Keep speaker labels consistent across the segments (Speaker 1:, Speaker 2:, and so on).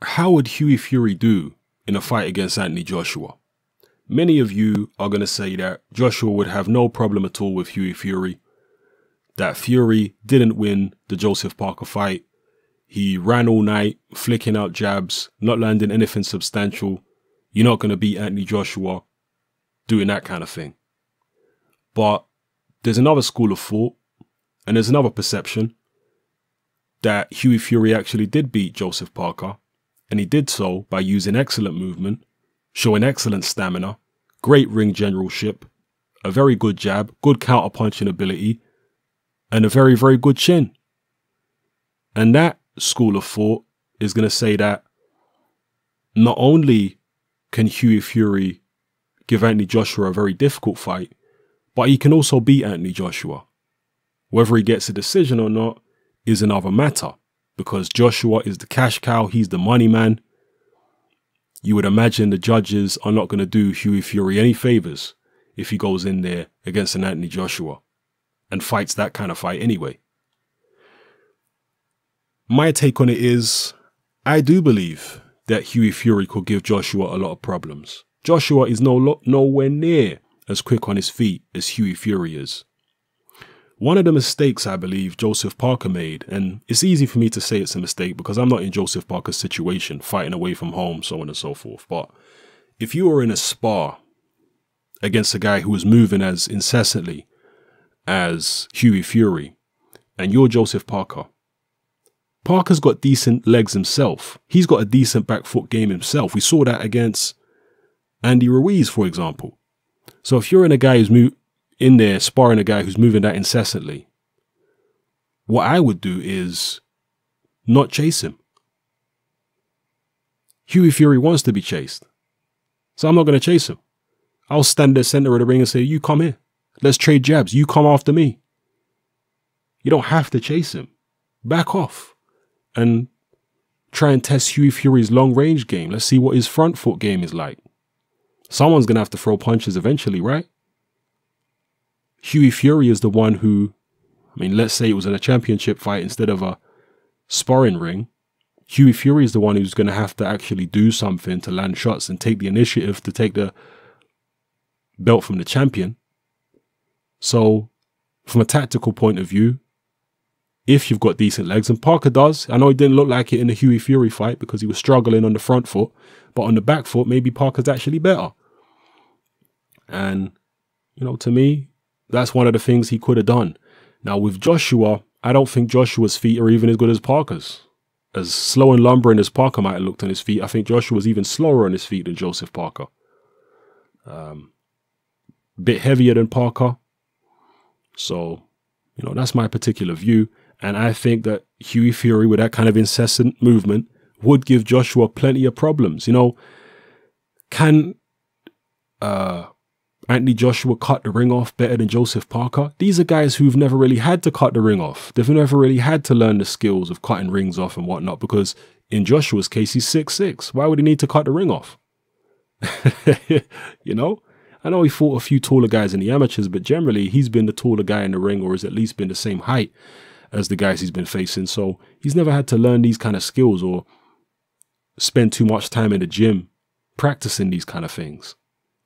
Speaker 1: How would Hughie Fury do in a fight against Anthony Joshua? Many of you are going to say that Joshua would have no problem at all with Hughie Fury, that Fury didn't win the Joseph Parker fight. He ran all night, flicking out jabs, not landing anything substantial. You're not going to beat Anthony Joshua doing that kind of thing. But there's another school of thought, and there's another perception that Hughie Fury actually did beat Joseph Parker, and he did so by using excellent movement, showing excellent stamina, great ring generalship, a very good jab, good counter-punching ability, and a very, very good chin. And that school of thought is going to say that not only can Hughie Fury give Anthony Joshua a very difficult fight, but he can also beat Anthony Joshua. Whether he gets a decision or not is another matter, because Joshua is the cash cow, he's the money man. You would imagine the judges are not going to do Hughie Fury any favors if he goes in there against an Anthony Joshua and fights that kind of fight anyway. My take on it is, I do believe that Hughie Fury could give Joshua a lot of problems. Joshua is nowhere near as quick on his feet as Hughie Fury is. One of the mistakes I believe Joseph Parker made, and it's easy for me to say it's a mistake because I'm not in Joseph Parker's situation, fighting away from home, so on and so forth. But if you were in a spar against a guy who was moving as incessantly as Hughie Fury, and you're Joseph Parker, Parker's got decent legs himself. He's got a decent back foot game himself. We saw that against Andy Ruiz, for example. So if you're in a guy who's in there sparring a guy who's moving that incessantly, what I would do is not chase him. Hughie Fury wants to be chased, so I'm not going to chase him. I'll stand at the center of the ring and say, you come here. Let's trade jabs. You come after me. You don't have to chase him. Back off and try and test Hughie Fury's long range game. Let's see what his front foot game is like. Someone's going to have to throw punches eventually, right? Hughie Fury is the one who, let's say it was in a championship fight instead of a sparring ring. Hughie Fury is the one who's going to have to actually do something to land shots and take the initiative to take the belt from the champion. So from a tactical point of view, if you've got decent legs, and Parker does, I know he didn't look like it in the Hughie Fury fight because he was struggling on the front foot, but on the back foot, maybe Parker's actually better. And, to me, that's one of the things he could have done. Now, with Joshua, I don't think Joshua's feet are even as good as Parker's. As slow and lumbering as Parker might have looked on his feet, I think Joshua's even slower on his feet than Joseph Parker. Bit heavier than Parker. So, that's my particular view. And I think that Hughie Fury, with that kind of incessant movement, would give Joshua plenty of problems. Can Anthony Joshua cut the ring off better than Joseph Parker? These are guys who've never really had to cut the ring off. They've never really had to learn the skills of cutting rings off and whatnot, because in Joshua's case, he's 6'6". Why would he need to cut the ring off? I know he fought a few taller guys in the amateurs, but generally he's been the taller guy in the ring, or has at least been the same height as the guys he's been facing. So he's never had to learn these kind of skills or spend too much time in the gym practicing these kind of things.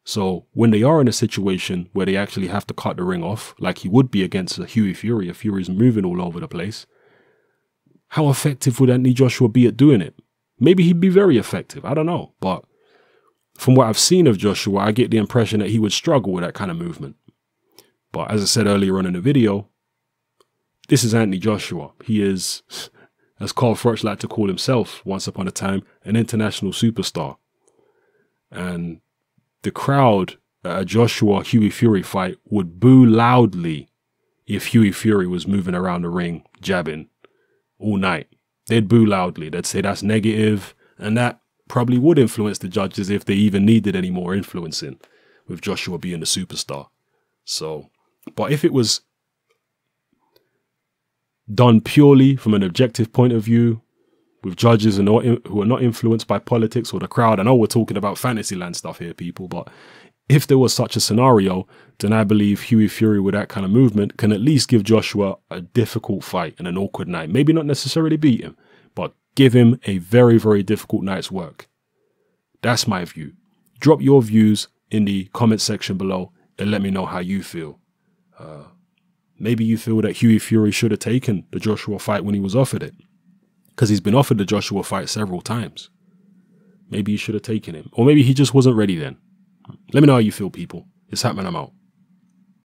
Speaker 1: So when they are in a situation where they actually have to cut the ring off, like he would be against a Hughie Fury, if Fury's moving all over the place, how effective would Anthony Joshua be at doing it? Maybe he'd be very effective. I don't know. But from what I've seen of Joshua, I get the impression that he would struggle with that kind of movement. But as I said earlier on in the video, this is Anthony Joshua. He is, as Carl Froch liked to call himself once upon a time, an international superstar. And the crowd at a Joshua-Hughie Fury fight would boo loudly if Hughie Fury was moving around the ring, jabbing all night. They'd boo loudly. They'd say that's negative, and that probably would influence the judges if they even needed any more influencing, with Joshua being the superstar. So, but if it was done purely from an objective point of view, with judges who are not influenced by politics or the crowd, I know we're talking about Fantasyland stuff here, people, but if there was such a scenario, then I believe Hughie Fury with that kind of movement can at least give Joshua a difficult fight and an awkward night. Maybe not necessarily beat him, but give him a very, very difficult night's work. That's my view. Drop your views in the comment section below and let me know how you feel. Maybe you feel that Hughie Fury should have taken the Joshua fight when he was offered it, because he's been offered the Joshua fight several times. Maybe he should have taken him, or maybe he just wasn't ready then. Let me know how you feel, people. It's happening. I'm out.